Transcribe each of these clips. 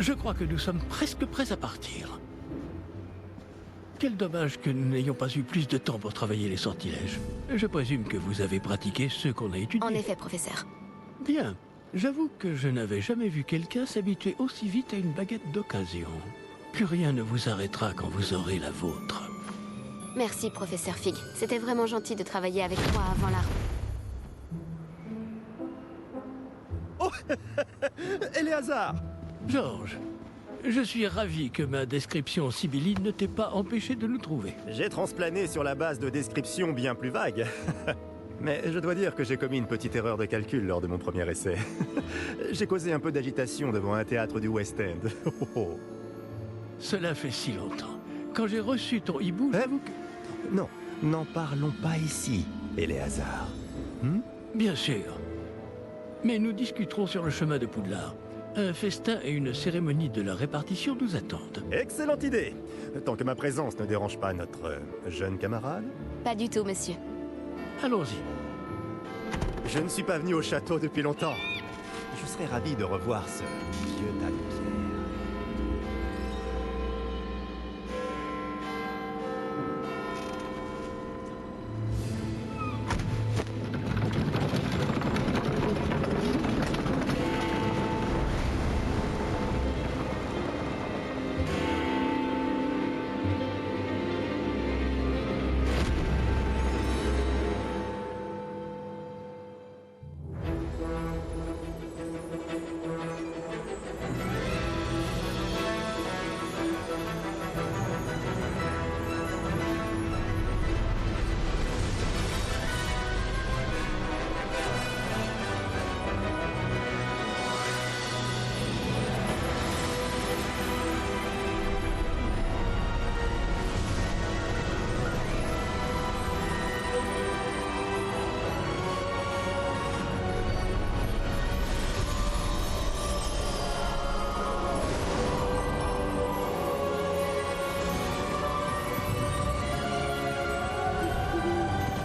Je crois que nous sommes presque prêts à partir. Quel dommage que nous n'ayons pas eu plus de temps pour travailler les sortilèges. Je présume que vous avez pratiqué ceux qu'on a étudiés. En effet, professeur. Bien. J'avoue que je n'avais jamais vu quelqu'un s'habituer aussi vite à une baguette d'occasion. Plus rien ne vous arrêtera quand vous aurez la vôtre. Merci, professeur Fig. C'était vraiment gentil de travailler avec moi avant la... Oh Éléazar! Georges, je suis ravi que ma description sibylline ne t'ait pas empêché de nous trouver. J'ai transplané sur la base de descriptions bien plus vagues. Mais je dois dire que j'ai commis une petite erreur de calcul lors de mon premier essai. J'ai causé un peu d'agitation devant un théâtre du West End. Oh, oh. Cela fait si longtemps. Quand j'ai reçu ton hibou, j'avoue que... Non, n'en parlons pas ici, Éléazar. Bien sûr. Mais nous discuterons sur le chemin de Poudlard. Un festin et une cérémonie de la répartition nous attendent. Excellente idée! Tant que ma présence ne dérange pas notre jeune camarade. Pas du tout, monsieur. Allons-y. Je ne suis pas venu au château depuis longtemps. Je serais ravi de revoir ce vieux tas de pierres.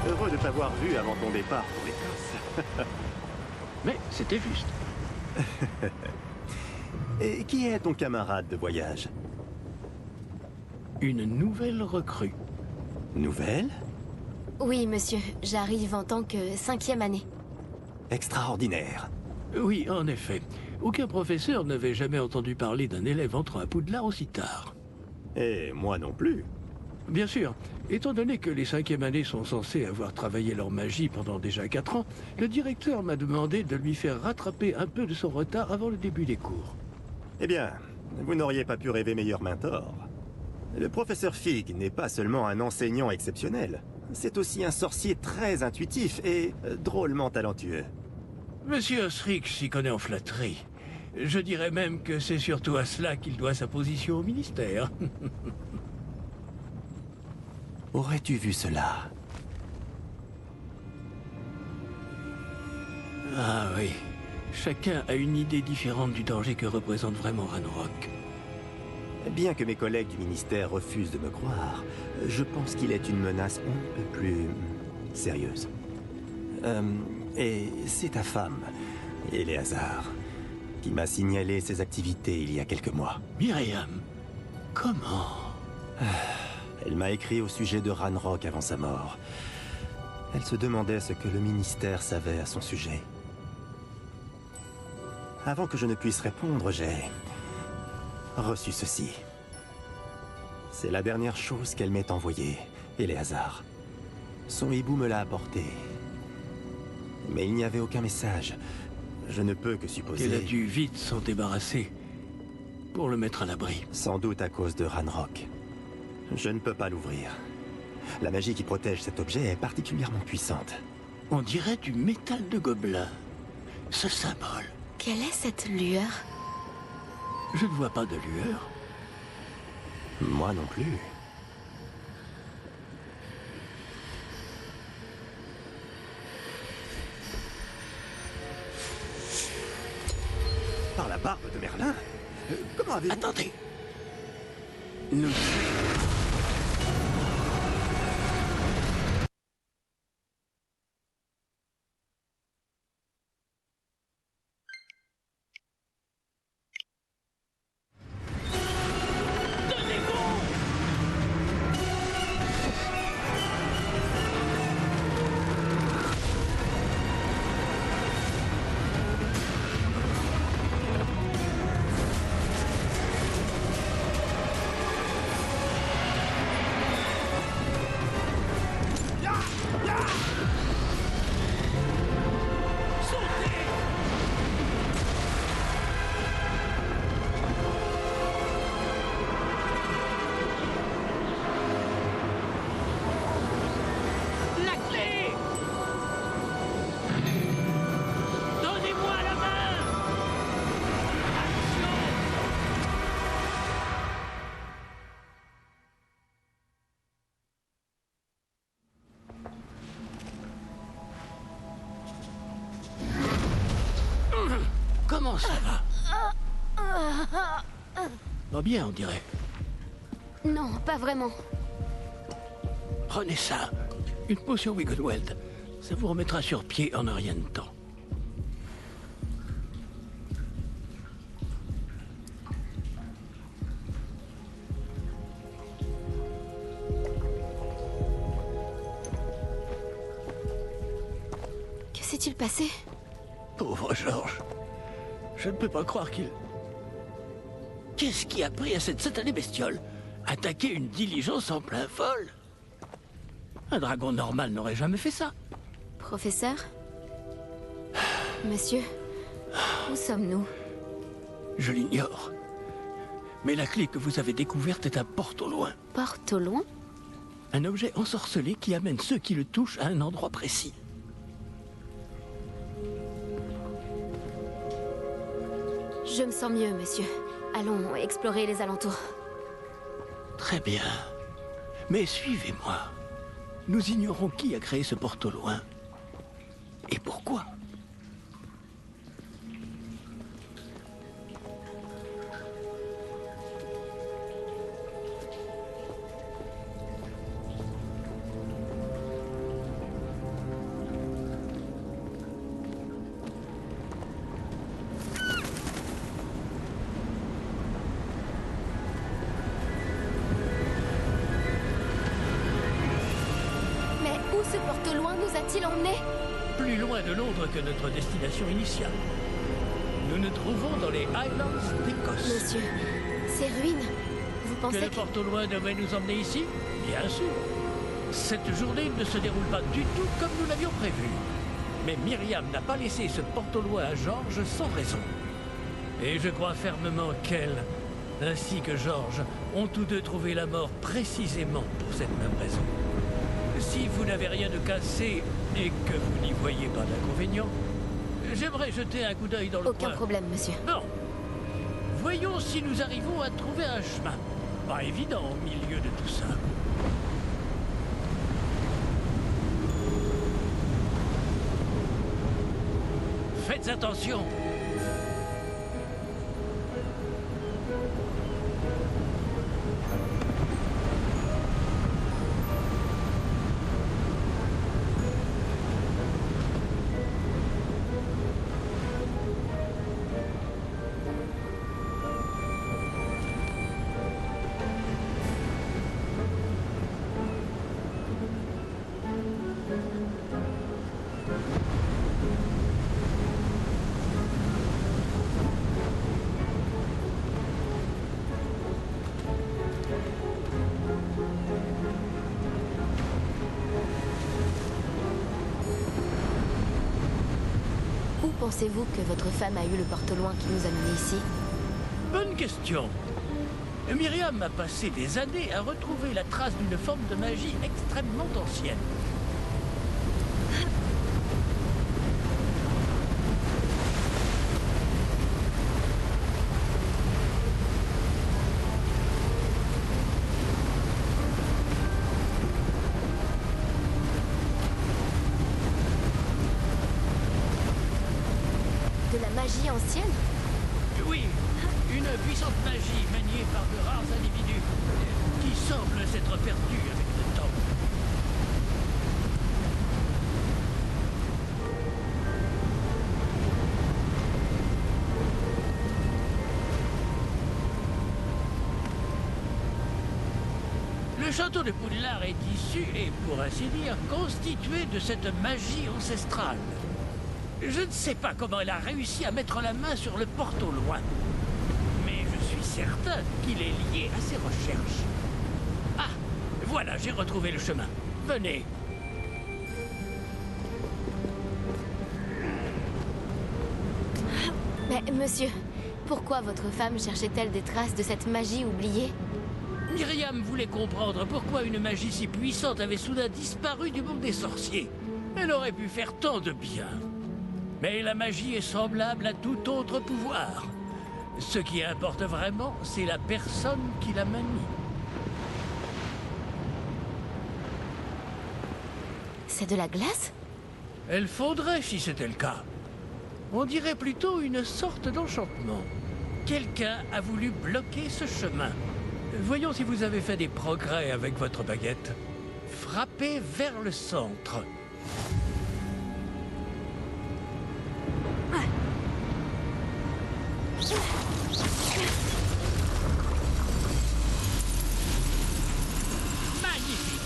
Heureux de t'avoir vu avant ton départ pour l'Écosse. Mais c'était juste. Et qui est ton camarade de voyage? Une nouvelle recrue. Nouvelle? Oui, monsieur. J'arrive en tant que 5e année. Extraordinaire. Oui, en effet. Aucun professeur n'avait jamais entendu parler d'un élève entrant à Poudlard aussi tard. Et moi non plus. Bien sûr, étant donné que les 5e années sont censées avoir travaillé leur magie pendant déjà 4 ans, le directeur m'a demandé de lui faire rattraper un peu de son retard avant le début des cours. Eh bien, vous n'auriez pas pu rêver meilleur mentor. Le professeur Fig n'est pas seulement un enseignant exceptionnel, c'est aussi un sorcier très intuitif et drôlement talentueux. Monsieur Osric s'y connaît en flatterie. Je dirais même que c'est surtout à cela qu'il doit sa position au ministère. Aurais-tu vu cela? Ah oui. Chacun a une idée différente du danger que représente vraiment Ranrock. Bien que mes collègues du ministère refusent de me croire, je pense qu'il est une menace un peu plus sérieuse. Et c'est ta femme, Éléazar, qui m'a signalé ses activités il y a quelques mois. Myriam, comment? Elle m'a écrit au sujet de Ranrock avant sa mort. Elle se demandait ce que le ministère savait à son sujet. Avant que je ne puisse répondre, j'ai reçu ceci. C'est la dernière chose qu'elle m'ait envoyée, Éléazar. Son hibou me l'a apporté. Mais il n'y avait aucun message. Je ne peux que supposer... qu'elle a dû vite s'en débarrasser pour le mettre à l'abri. Sans doute à cause de Ranrock. Je ne peux pas l'ouvrir. La magie qui protège cet objet est particulièrement puissante. On dirait du métal de gobelin. Ce symbole. Quelle est cette lueur? Je ne vois pas de lueur. Moi non plus. Par la barbe de Merlin? Comment avez-vous... Attendez. Nous... Comment ça va? Pas bien, on dirait. Non, pas vraiment. Prenez ça. Une potion Wiggleweld. Ça vous remettra sur pied en un rien de temps. Que s'est-il passé? Pauvre Georges. Je ne peux pas croire qu'il... Qu'est-ce qui a pris à cette satanée bestiole? Attaquer une diligence en plein vol? Un dragon normal n'aurait jamais fait ça. Professeur? Monsieur? Où sommes-nous? Je l'ignore. Mais la clé que vous avez découverte est un porte au loin. Porte au loin? Un objet ensorcelé qui amène ceux qui le touchent à un endroit précis. Je me sens mieux, monsieur. Allons explorer les alentours. Très bien. Mais suivez-moi. Nous ignorons qui a créé ce porte au loin. Et pourquoi? Mais où ce porte au loin nous a-t-il emmenés? Plus loin de Londres que notre destination initiale. Nous nous trouvons dans les Highlands d'Écosse. Monsieur, ces ruines, vous Que pensez le porte au loin devait nous emmener ici? Bien sûr. Cette journée ne se déroule pas du tout comme nous l'avions prévu. Mais Myriam n'a pas laissé ce porte au loin à Georges sans raison. Et je crois fermement qu'elle, ainsi que Georges, ont tous deux trouvé la mort précisément pour cette même raison. Si vous n'avez rien de cassé et que vous n'y voyez pas d'inconvénient, j'aimerais jeter un coup d'œil dans le Aucun coin. problème, monsieur. Bon. Voyons si nous arrivons à trouver un chemin. Pas évident au milieu de tout ça. Faites attention. Où pensez-vous que votre femme a eu le porte au loin qui nous a menés ici? Bonne question. Myriam a passé des années à retrouver la trace d'une forme de magie extrêmement ancienne. De la magie ancienne? Oui, une puissante magie maniée par de rares individus qui semble s'être perdue avec le temps. Le château de Poudlard est issu et, pour ainsi dire, constitué de cette magie ancestrale. Je ne sais pas comment elle a réussi à mettre la main sur le porte au loin. Mais je suis certain qu'il est lié à ses recherches. Ah, voilà, j'ai retrouvé le chemin. Venez. Mais monsieur, pourquoi votre femme cherchait-elle des traces de cette magie oubliée? Myriam voulait comprendre pourquoi une magie si puissante avait soudain disparu du monde des sorciers. Elle aurait pu faire tant de bien. Mais la magie est semblable à tout autre pouvoir. Ce qui importe vraiment, c'est la personne qui la manie. C'est de la glace? Elle fondrait si c'était le cas. On dirait plutôt une sorte d'enchantement. Quelqu'un a voulu bloquer ce chemin. Voyons si vous avez fait des progrès avec votre baguette. Frappez vers le centre. Magnifique!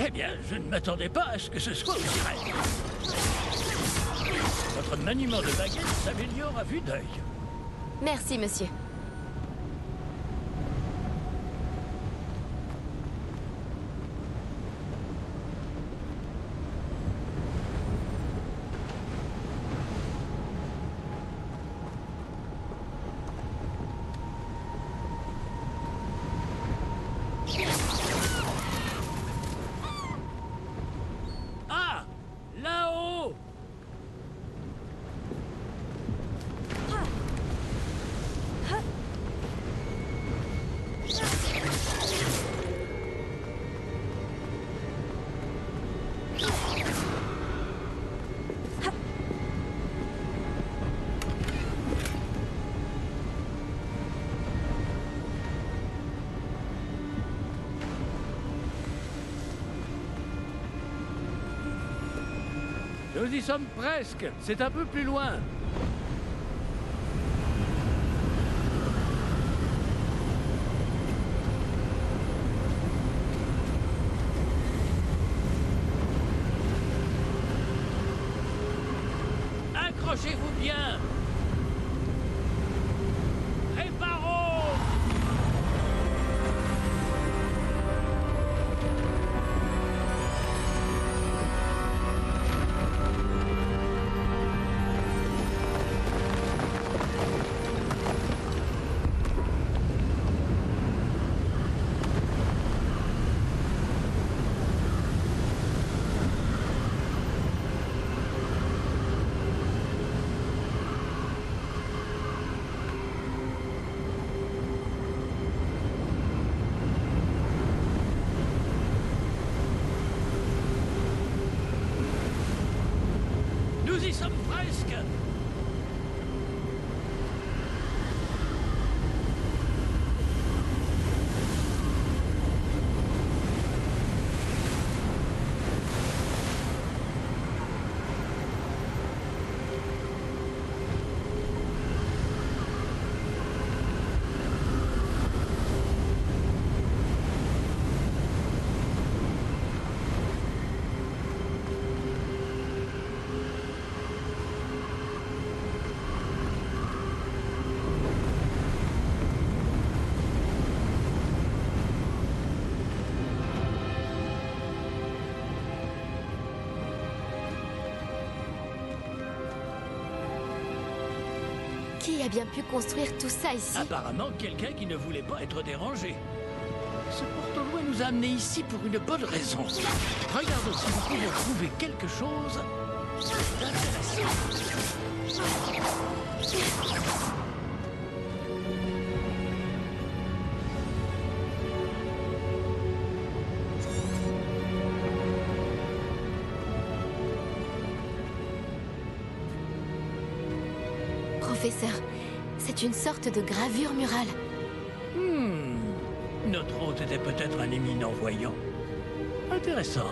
Eh bien, je ne m'attendais pas à ce que ce soit aussi raide. Votre maniement de baguette s'améliore à vue d'œil. Merci, monsieur. Ah! Là-haut! Nous y sommes presque. C'est un peu plus loin. Accrochez-vous bien. Réparons! Nous y sommes presque. Qui a bien pu construire tout ça ici? Apparemment, quelqu'un qui ne voulait pas être dérangé. Ce porte-loin nous a amenés ici pour une bonne raison. Regardons si nous pouvons trouver quelque chose d'intéressant. Professeur, c'est une sorte de gravure murale. Notre hôte était peut-être un éminent voyant. Intéressant.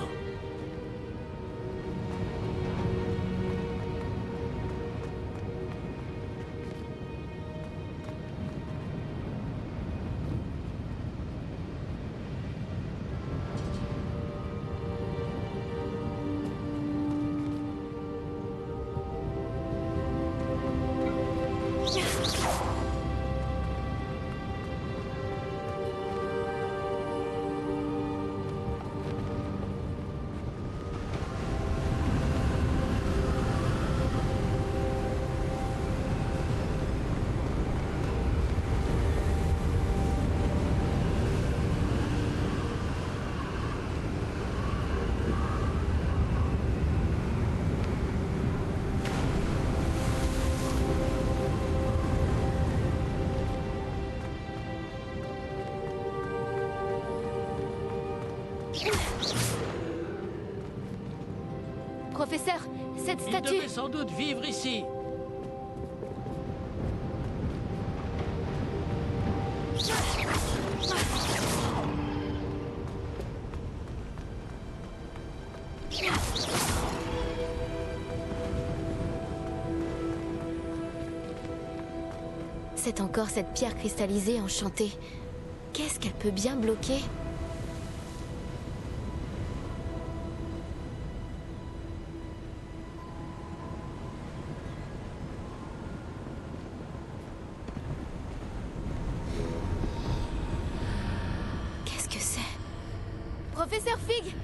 Professeur, cette Il statue... devait sans doute vivre ici. C'est encore cette pierre cristallisée enchantée. Qu'est-ce qu'elle peut bien bloquer? Qu'est-ce que c'est? Professeur Fig!